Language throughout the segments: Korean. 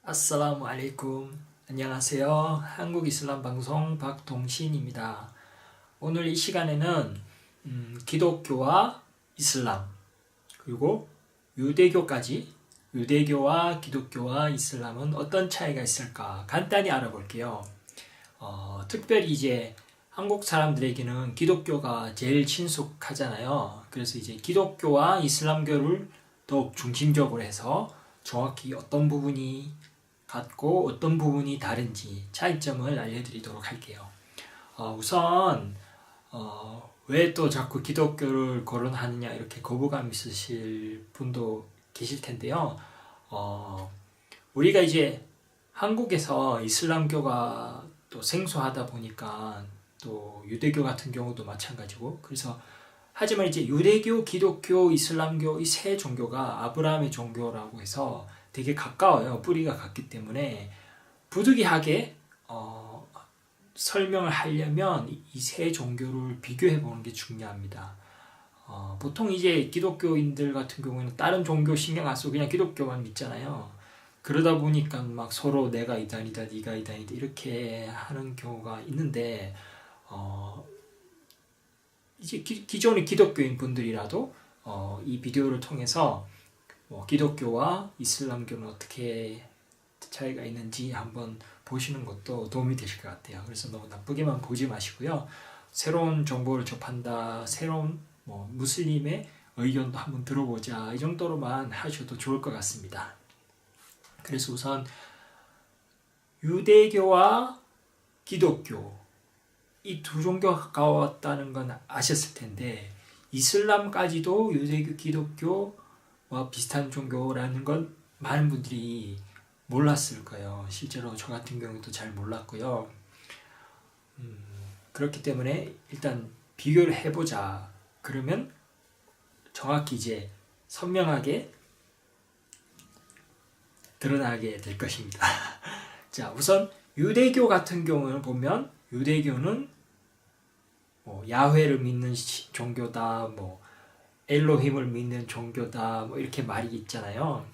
아살라무 알레이쿰. 안녕하세요. 한국 이슬람 방송 박동신입니다. 오늘 이 시간에는 기독교와 이슬람 그리고 유대교까지 유대교와 기독교와 이슬람은 어떤 차이가 있을까 간단히 알아볼게요. 특별히 이제 한국 사람들에게는 기독교가 제일 친숙하잖아요. 그래서 이제 기독교와 이슬람교를 더욱 중심적으로 해서 정확히 어떤 부분이 같고 어떤 부분이 다른지 차이점을 알려드리도록 할게요. 우선 왜 또 자꾸 기독교를 거론하느냐 이렇게 거부감 있으실 분도 계실 텐데요. 우리가 이제 한국에서 이슬람교가 또 생소하다 보니까 또 유대교 같은 경우도 마찬가지고 그래서 하지만 이제 유대교, 기독교, 이슬람교 이 세 종교가 아브라함의 종교라고 해서 되게 가까워요. 뿌리가 같기 때문에 부득이하게 설명을 하려면 이 세 종교를 비교해 보는 게 중요합니다. 보통 이제 기독교인들 같은 경우에는 다른 종교 신경 안 쓰고 그냥 기독교만 믿잖아요. 그러다 보니까 막 서로 내가 이단이다, 네가 이단이다 이렇게 하는 경우가 있는데 이제 기존의 기독교인 분들이라도 이 비디오를 통해서 기독교와 이슬람교는 어떻게 차이가 있는지 한번 보시는 것도 도움이 되실 것 같아요. 그래서 너무 나쁘게만 보지 마시고요. 새로운 정보를 접한다, 새로운 무슬림의 의견도 한번 들어보자 이 정도로만 하셔도 좋을 것 같습니다. 그래서 우선 유대교와 기독교 이 두 종교가 가까웠다는 건 아셨을 텐데 이슬람까지도 유대교, 기독교와 비슷한 종교라는 건 많은 분들이 몰랐을 거예요. 실제로 저 같은 경우도 잘 몰랐고요. 그렇기 때문에 일단 비교를 해보자. 그러면 정확히 이제 선명하게 드러나게 될 것입니다. 자, 우선 유대교 같은 경우를 보면 유대교는 야훼를 믿는 종교다, 엘로힘을 믿는 종교다, 이렇게 말이 있잖아요.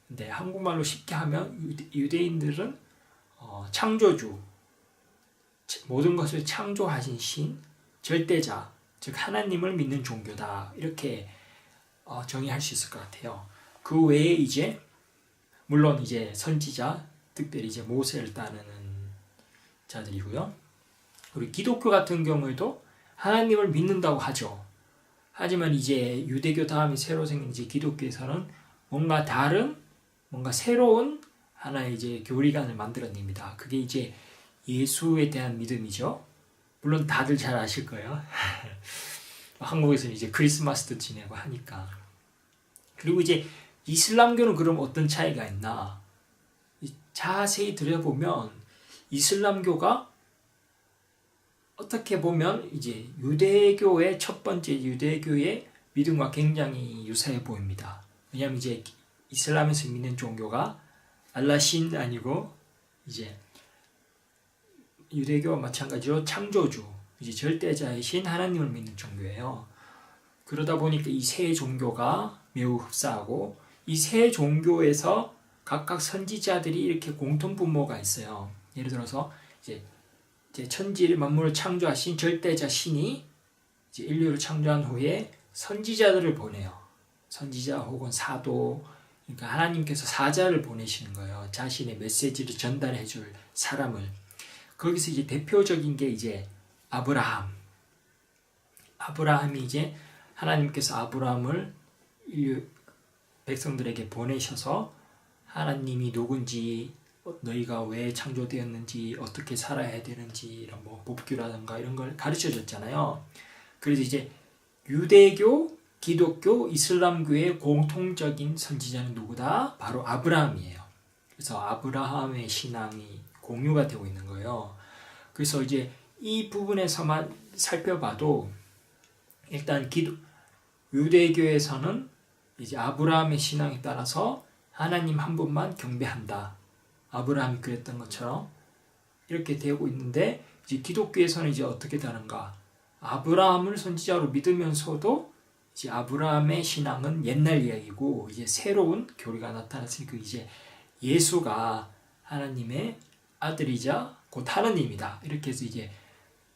근데 한국말로 쉽게 하면 유대인들은 창조주, 모든 것을 창조하신 신, 절대자, 즉 하나님을 믿는 종교다 이렇게 정의할 수 있을 것 같아요. 그 외에 이제 물론 이제 선지자, 특별히 이제 모세를 따르는 자들이고요. 그리고 기독교 같은 경우에도 하나님을 믿는다고 하죠. 하지만 이제 유대교 다음에 새로 생긴 이제 기독교에서는 뭔가 다른, 뭔가 새로운 하나의 이제 교리관을 만들어냅니다. 그게 이제 예수에 대한 믿음이죠. 물론 다들 잘 아실 거예요. 한국에서는 이제 크리스마스도 지내고 하니까. 그리고 이제 이슬람교는 그럼 어떤 차이가 있나? 자세히 들여보면 이슬람교가 어떻게 보면 이제 유대교의 첫 번째 유대교의 믿음과 굉장히 유사해 보입니다. 왜냐하면 이제 이슬람에서 믿는 종교가 알라 신 아니고 이제 유대교와 마찬가지로 창조주, 이제 절대자의 신 하나님을 믿는 종교예요. 그러다 보니까 이 세 종교가 매우 흡사하고 이 세 종교에서 각각 선지자들이 이렇게 공통 분모가 있어요. 예를 들어서 이제 천지를 만물을 창조하신 절대자 신이 이제 인류를 창조한 후에 선지자들을 보내요. 선지자 혹은 사도, 그러니까 하나님께서 사자를 보내시는 거예요. 자신의 메시지를 전달해 줄 사람을. 거기서 이제 대표적인 게 이제 아브라함이 이제 하나님께서 아브라함을 인류 백성들에게 보내셔서 하나님이 누군지, 너희가 왜 창조되었는지, 어떻게 살아야 되는지, 이런 법규라든가 이런 걸 가르쳐 줬잖아요. 그래서 이제 유대교, 기독교, 이슬람교의 공통적인 선지자는 누구다? 바로 아브라함이에요. 그래서 아브라함의 신앙이 공유가 되고 있는 거예요. 그래서 이제 이 부분에서만 살펴봐도 일단 유대교에서는 이제 아브라함의 신앙에 따라서 하나님 한 분만 경배한다. 아브라함이 그랬던 것처럼 이렇게 되고 있는데 이제 기독교에서는 이제 어떻게 다른가? 아브라함을 선지자로 믿으면서도 이제 아브라함의 신앙은 옛날 이야기고 이제 새로운 교리가 나타났으니까 이제 예수가 하나님의 아들이자 곧 하나님이다. 이렇게 해서 이제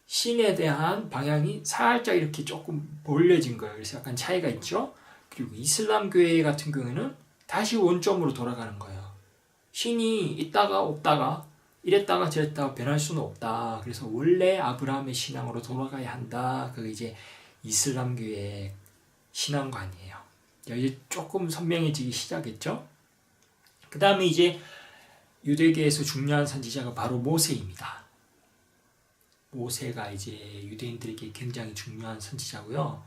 신에 대한 방향이 살짝 이렇게 조금 벌려진 거예요. 그래서 약간 차이가 있죠. 그리고 이슬람 교회 같은 경우에는 다시 원점으로 돌아가는 거예요. 신이 있다가 없다가 이랬다가 저랬다가 변할 수는 없다. 그래서 원래 아브라함의 신앙으로 돌아가야 한다. 그게 이제 이슬람 교회의 신앙관이에요. 이제 조금 선명해지기 시작했죠. 그 다음에 이제 유대교에서 중요한 선지자가 바로 모세입니다. 모세가 이제 유대인들에게 굉장히 중요한 선지자고요.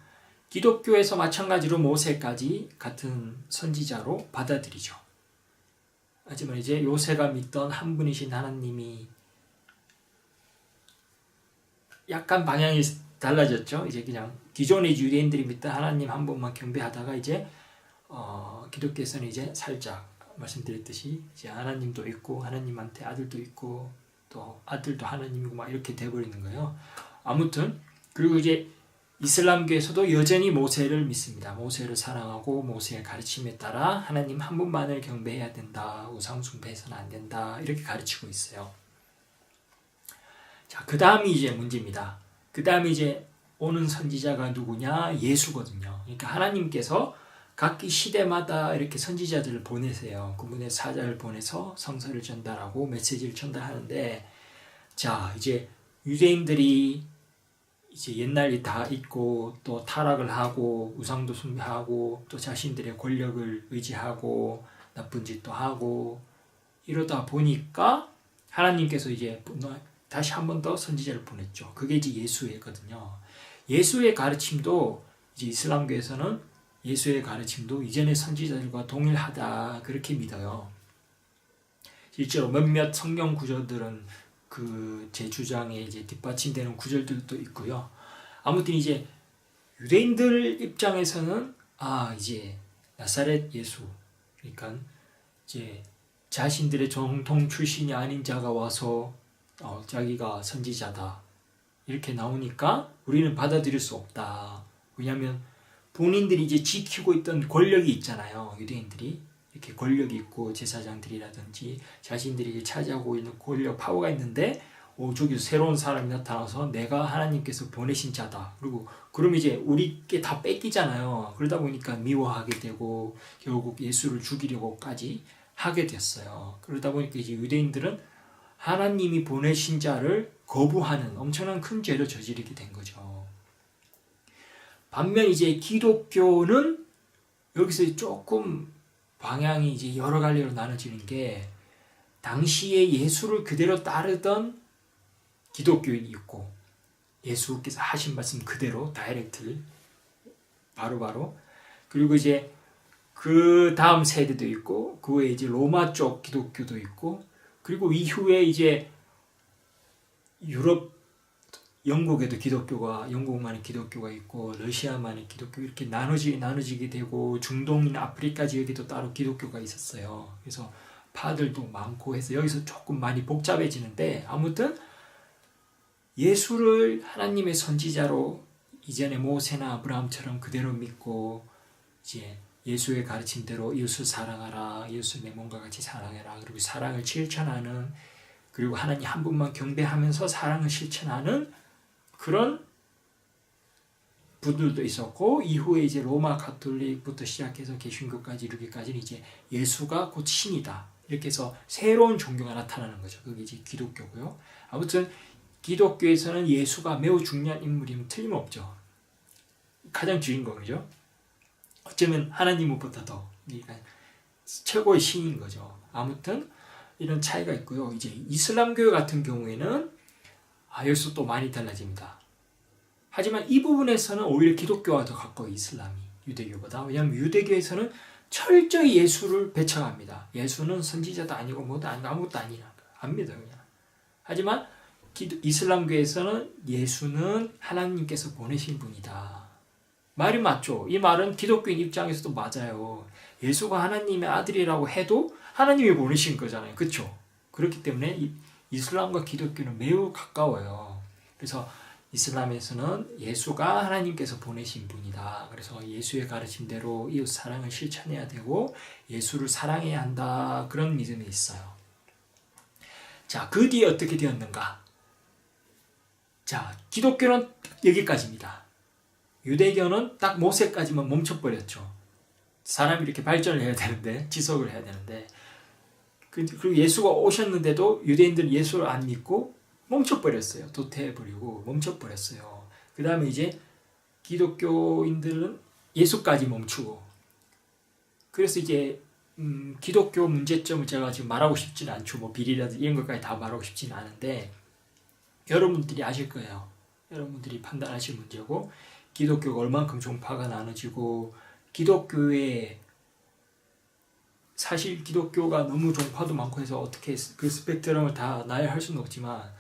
기독교에서 마찬가지로 모세까지 같은 선지자로 받아들이죠. 하지만 이제 요새가 믿던 한 분이신 하나님이 약간 방향이 달라졌죠. 이제 그냥 기존의 유대인들이 믿던 하나님 한 분만 경배하다가 이제 기독교에서는 이제 살짝 말씀드렸듯이 이제 하나님도 있고 하나님한테 아들도 있고 또 아들도 하나님이고 막 이렇게 돼버리는 거예요. 아무튼 그리고 이제 이슬람교에서도 여전히 모세를 믿습니다. 모세를 사랑하고 모세의 가르침에 따라 하나님 한 분만을 경배해야 된다. 우상 숭배해서는 안 된다. 이렇게 가르치고 있어요. 자, 그 다음이 이제 문제입니다. 그 다음에 이제 오는 선지자가 누구냐? 예수거든요. 그러니까 하나님께서 각기 시대마다 이렇게 선지자들을 보내세요. 그분의 사자를 보내서 성서를 전달하고 메시지를 전달하는데, 자, 이제 유대인들이 이제 옛날이 다 있고 또 타락을 하고 우상도 숭배하고 또 자신들의 권력을 의지하고 나쁜 짓도 하고 이러다 보니까 하나님께서 이제 다시 한 번 더 선지자를 보냈죠. 그게 이제 예수거든요. 예수의 가르침도 이제 이슬람교에서는 예수의 가르침도 이전의 선지자들과 동일하다 그렇게 믿어요. 실제로 몇몇 성경 구절들은 제 주장에 이제 뒷받침되는 구절들도 있고요. 아무튼 이제 유대인들 입장에서는 이제 나사렛 예수, 그러니까 이제 자신들의 정통 출신이 아닌 자가 와서 자기가 선지자다 이렇게 나오니까 우리는 받아들일 수 없다. 왜냐하면 본인들이 이제 지키고 있던 권력이 있잖아요. 유대인들이 이렇게 권력이 있고 제사장들이라든지 자신들이 이제 차지하고 있는 권력 파워가 있는데 저기서 새로운 사람이 나타나서 내가 하나님께서 보내신 자다. 그럼 이제 우리께 다 뺏기잖아요. 그러다 보니까 미워하게 되고 결국 예수를 죽이려고까지 하게 됐어요. 그러다 보니까 이제 유대인들은 하나님이 보내신 자를 거부하는 엄청난 큰 죄를 저지르게 된 거죠. 반면 이제 기독교는 여기서 조금 방향이 이제 여러 갈래로 나눠지는 게 당시에 예수를 그대로 따르던 기독교인이 있고 예수께서 하신 말씀 그대로 다이렉트 바로 그리고 이제 그 다음 세대도 있고 그 외에 이제 로마 쪽 기독교도 있고 그리고 이후에 이제 유럽 영국에도 영국만의 기독교가 있고 러시아만의 기독교 이렇게 나눠지게 되고 중동이나 아프리카 지역에도 따로 기독교가 있었어요. 그래서 파들도 많고 해서 여기서 조금 많이 복잡해지는데 아무튼 예수를 하나님의 선지자로 이전에 모세나 아브라함처럼 그대로 믿고 이제 예수의 가르침대로 이웃을 사랑하라, 이웃을 내 몸과 같이 사랑해라, 그리고 사랑을 실천하는 그리고 하나님 한 분만 경배하면서 사랑을 실천하는 그런 분들도 있었고 이후에 이제 로마 가톨릭부터 시작해서 개신교까지 이르기까지는 이제 예수가 곧 신이다 이렇게 해서 새로운 종교가 나타나는 거죠. 그게 이제 기독교고요. 아무튼 기독교에서는 예수가 매우 중요한 인물이면 틀림없죠. 가장 주인공이죠. 어쩌면 하나님보다 더 그러니까 최고의 신인 거죠. 아무튼 이런 차이가 있고요. 이제 이슬람교 같은 경우에는 여기서 또 많이 달라집니다. 하지만 이 부분에서는 오히려 기독교와 더 가까워요. 이슬람이 유대교보다. 왜냐하면 유대교에서는 철저히 예수를 배척합니다. 예수는 선지자도 아니고 뭐도 아니고 아무것도 아니라 안 믿어요. 그냥. 하지만 이슬람교에서는 예수는 하나님께서 보내신 분이다. 말이 맞죠. 이 말은 기독교인 입장에서도 맞아요. 예수가 하나님의 아들이라고 해도 하나님이 보내신 거잖아요. 그렇죠? 그렇기 때문에 이슬람과 기독교는 매우 가까워요. 그래서 이슬람에서는 예수가 하나님께서 보내신 분이다. 그래서 예수의 가르침대로 이웃 사랑을 실천해야 되고 예수를 사랑해야 한다. 그런 믿음이 있어요. 자, 그 뒤에 어떻게 되었는가? 자, 기독교는 여기까지입니다. 유대교는 딱 모세까지만 멈춰버렸죠. 사람이 이렇게 발전을 해야 되는데, 지속을 해야 되는데, 그리고 예수가 오셨는데도 유대인들은 예수를 안 믿고 멈춰버렸어요. 도태해버리고 멈춰버렸어요. 그 다음에 이제 기독교인들은 예수까지 멈추고, 그래서 이제 기독교 문제점을 제가 지금 말하고 싶지는 않죠. 뭐 비리라든지 이런 것까지 다 말하고 싶지는 않은데, 여러분들이 아실 거예요. 여러분들이 판단하실 문제고, 기독교가 얼만큼 종파가 나눠지고, 기독교에 사실 기독교가 너무 종파도 많고 해서 어떻게 그 스펙트럼을 다 나열할 수는 없지만,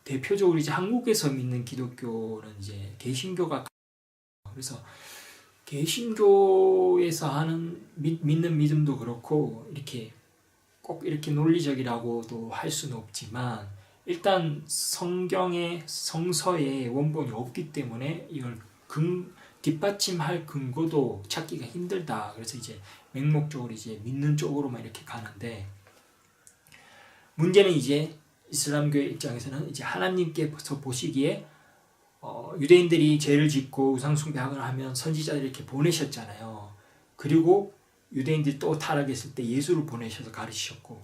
대표적으로 이제 한국에서 믿는 기독교는 이제 개신교가, 그래서 개신교에서 하는 믿는 믿음도 그렇고 이렇게 꼭 이렇게 논리적이라고도 할 수는 없지만, 일단 성경의 성서에 원본이 없기 때문에 이걸 뒷받침할 근거도 찾기가 힘들다. 그래서 이제 맹목적으로 이제 믿는 쪽으로만 이렇게 가는데, 문제는 이제 이슬람교의 입장에서는 이제 하나님께서 보시기에 유대인들이 죄를 짓고 우상숭배를 하면 선지자들 이렇게 보내셨잖아요. 그리고 유대인들이 또 타락했을 때 예수를 보내셔서 가르치셨고,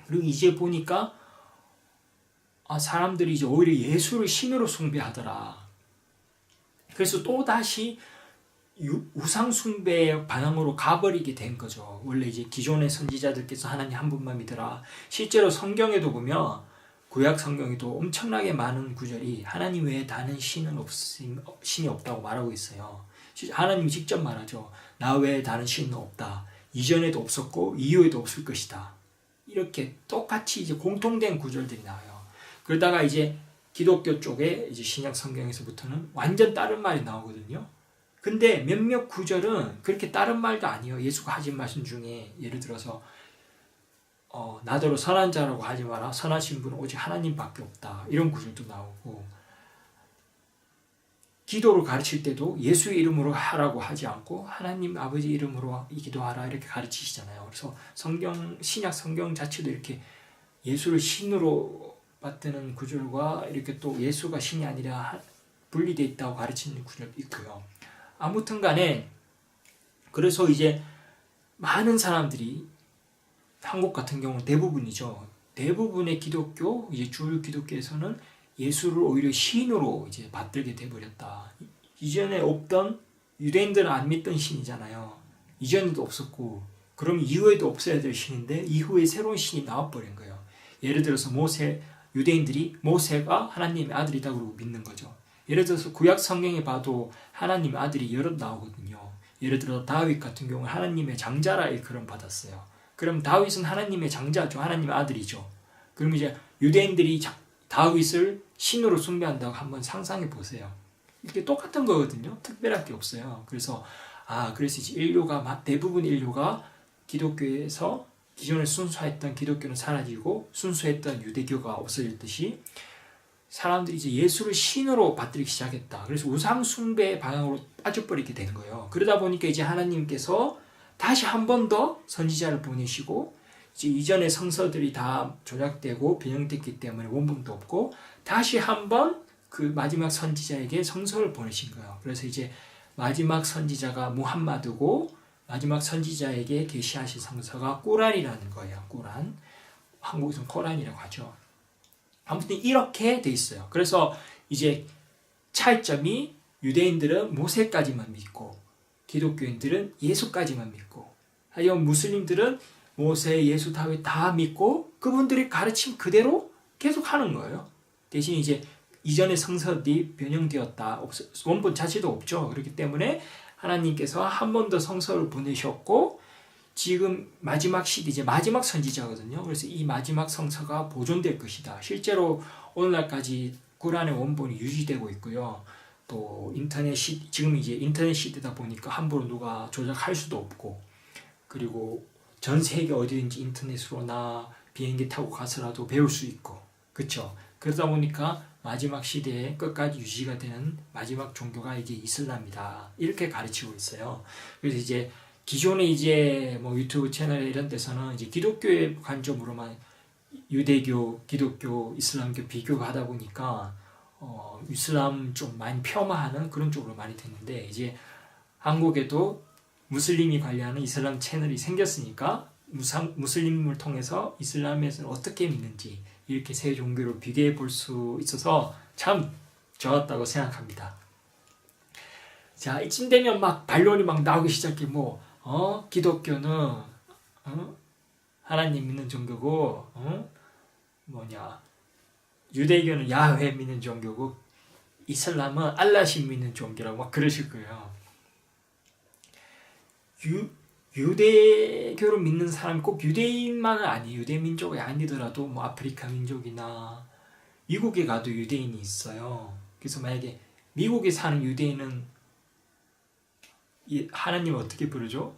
그리고 이제 보니까 사람들이 이제 오히려 예수를 신으로 숭배하더라. 그래서 또 다시 우상숭배의 반항으로 가버리게 된 거죠. 원래 이제 기존의 선지자들께서 하나님 한 분만 믿어라. 실제로 성경에도 보면, 구약 성경에도 엄청나게 많은 구절이 하나님 외에 다른 신이 없다고 말하고 있어요. 하나님이 직접 말하죠. 나 외에 다른 신은 없다. 이전에도 없었고 이후에도 없을 것이다. 이렇게 똑같이 이제 공통된 구절들이 나와요. 그러다가 이제 기독교 쪽에 이제 신약 성경에서부터는 완전 다른 말이 나오거든요. 근데 몇몇 구절은 그렇게 다른 말도 아니에요. 예수가 하신 말씀 중에 예를 들어서 나더러 선한 자라고 하지 마라. 선하신 분은 오직 하나님밖에 없다. 이런 구절도 나오고, 기도를 가르칠 때도 예수의 이름으로 하라고 하지 않고 하나님 아버지 이름으로 기도하라 이렇게 가르치시잖아요. 그래서 신약 성경 자체도 이렇게 예수를 신으로 받드는 구절과 이렇게 또 예수가 신이 아니라 분리되어 있다고 가르치는 구절도 있고요. 아무튼 간에 그래서 이제 많은 사람들이, 한국 같은 경우는 대부분이죠. 대부분의 기독교, 이제 주류 기독교에서는 예수를 오히려 신으로 이제 받들게 돼버렸다. 이전에 없던, 유대인들은 안 믿던 신이잖아요. 이전에도 없었고, 그럼 이후에도 없어야 될 신인데 이후에 새로운 신이 나와버린 거예요. 예를 들어서 유대인들이 모세가 하나님의 아들이다 그러고 믿는 거죠. 예를 들어서 구약 성경에 봐도 하나님의 아들이 여럿 나오거든요. 예를 들어 다윗 같은 경우는 하나님의 장자라 일컬음 받았어요. 그럼 다윗은 하나님의 장자죠. 하나님의 아들이죠. 그럼 이제 유대인들이 다윗을 신으로 숭배한다고 한번 상상해 보세요. 이렇게 똑같은 거거든요. 특별할 게 없어요. 그래서 이제 대부분 인류가 기독교에서 기존에 순수했던 기독교는 사라지고 순수했던 유대교가 없어졌듯이, 사람들이 이제 예수를 신으로 받들기 시작했다. 그래서 우상 숭배의 방향으로 빠져버리게 된 거예요. 그러다 보니까 이제 하나님께서 다시 한 번 더 선지자를 보내시고, 이제 이전의 성서들이 다 조작되고 변형됐기 때문에 원본도 없고, 다시 한 번 그 마지막 선지자에게 성서를 보내신 거예요. 그래서 이제 마지막 선지자가 무함마드고, 마지막 선지자에게 계시하신 성서가 꾸란이라는 거예요. 꾸란. 한국에서는 코란이라고 하죠. 아무튼 이렇게 돼 있어요. 그래서 이제 차이점이, 유대인들은 모세까지만 믿고 기독교인들은 예수까지만 믿고, 하지만 무슬림들은 모세, 예수, 다윗 다 믿고 그분들의 가르침 그대로 계속 하는 거예요. 대신 이제 이전의 성서들이 변형되었다. 원본 자체도 없죠. 그렇기 때문에 하나님께서 한 번 더 성서를 보내셨고, 지금 마지막 시대, 이제 마지막 선지자거든요. 그래서 이 마지막 성서가 보존될 것이다. 실제로 오늘날까지 꾸란의 원본이 유지되고 있고요. 또 지금 이제 인터넷 시대다 보니까 함부로 누가 조작할 수도 없고, 그리고 전 세계 어디든지 인터넷으로나 비행기 타고 가서라도 배울 수 있고, 그렇죠? 그러다 보니까 마지막 시대에 끝까지 유지가 되는 마지막 종교가 이제 이슬람이다. 이렇게 가르치고 있어요. 그래서 이제 기존에 이제 뭐 유튜브 채널 이런 데서는 이제 기독교의 관점으로만 유대교, 기독교, 이슬람교 비교하다 보니까 이슬람 좀 많이 폄하하는 그런 쪽으로 많이 됐는데 이제 한국에도 무슬림이 관리하는 이슬람 채널이 생겼으니까 무슬림을 통해서 이슬람에서는 어떻게 믿는지 이렇게 세 종교를 비교해 볼 수 있어서 참 좋았다고 생각합니다. 자, 이쯤 되면 막 반론이 막 나오기 시작해. 기독교는 하나님 믿는 종교고, 유대교는 야훼 믿는 종교고, 이슬람은 알라신 믿는 종교라고 막 그러실 거예요. 유대교를 믿는 사람이 꼭 유대인만은 아니에요. 유대 민족이 아니더라도 뭐 아프리카 민족이나 미국에 가도 유대인이 있어요. 그래서 만약에 미국에 사는 유대인은 하나님을 어떻게 부르죠?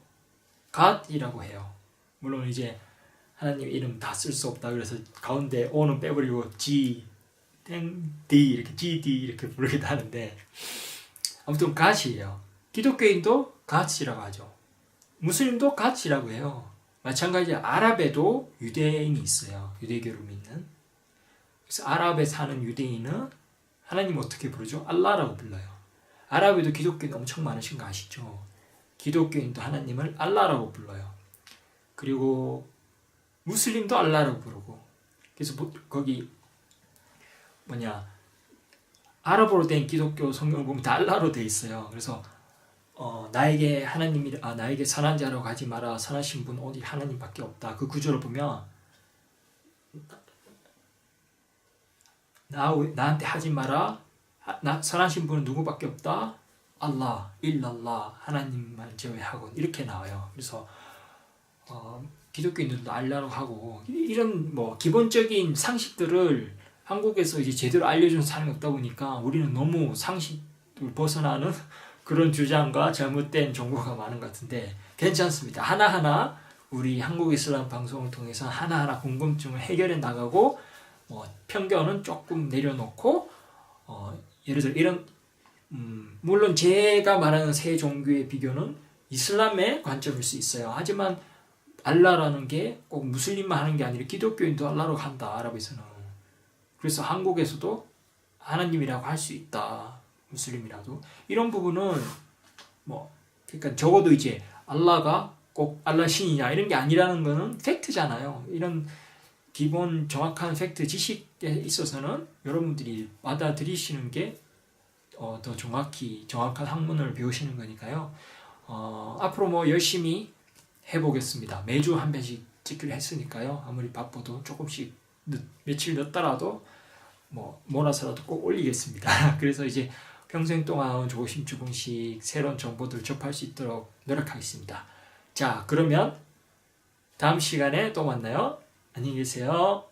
God이라고 해요. 물론 이제 하나님 이름 다 쓸 수 없다 그래서 가운데 O는 빼버리고 G, D 이렇게 GD 이렇게 부르기도 하는데 아무튼 God이에요. 기독교인도 God이라고 하죠. 무슬림도 God이라고 해요. 마찬가지로 아랍에도 유대인이 있어요. 유대교를 믿는. 그래서 아랍에 사는 유대인은 하나님 어떻게 부르죠? 알라라고 불러요. 아랍에도 기독교인 엄청 많으신 거 아시죠? 기독교인도 하나님을 알라라고 불러요. 그리고 무슬림도 알라라고 부르고. 그래서 거기 아랍어로 된 기독교 성경을 보면 다 알라로 돼 있어요. 그래서 나에게 나에게 선한 자라고 하지 마라. 선하신 분 오직 하나님밖에 없다. 그 구절을 보면 나한테 하지 마라. 선하신 분은 누구밖에 없다? 알라, 일랄라, 하나님만 제외하고 이렇게 나와요. 그래서 기독교인들도 알라로 하고 이런 기본적인 상식들을 한국에서 이제 제대로 알려주는 사람이 없다 보니까 우리는 너무 상식을 벗어나는 그런 주장과 잘못된 정보가 많은 것 같은데 괜찮습니다. 하나하나 우리 한국 이슬람 방송을 통해서 하나하나 궁금증을 해결해 나가고 편견은 조금 내려놓고 예를 들어 이런 물론 제가 말하는 세 종교의 비교는 이슬람의 관점일 수 있어요. 하지만 알라라는 게 꼭 무슬림만 하는 게 아니라 기독교인도 알라로 간다. 아랍에서는. 그래서 한국에서도 하나님이라고 할 수 있다. 무슬림이라도. 이런 부분은 그러니까 적어도 이제 알라가 꼭 알라 신이냐 이런 게 아니라는 거는 팩트잖아요. 이런 기본 정확한 팩트 지식에 있어서는 여러분들이 받아들이시는 게 더 정확한 학문을 배우시는 거니까요. 앞으로 열심히 해보겠습니다. 매주 한 편씩 찍기로 했으니까요. 아무리 바빠도 조금씩 며칠 늦더라도 몰아서라도 꼭 올리겠습니다. 그래서 이제 평생 동안 조금씩 새로운 정보들 접할 수 있도록 노력하겠습니다. 자, 그러면 다음 시간에 또 만나요. 안녕히 계세요.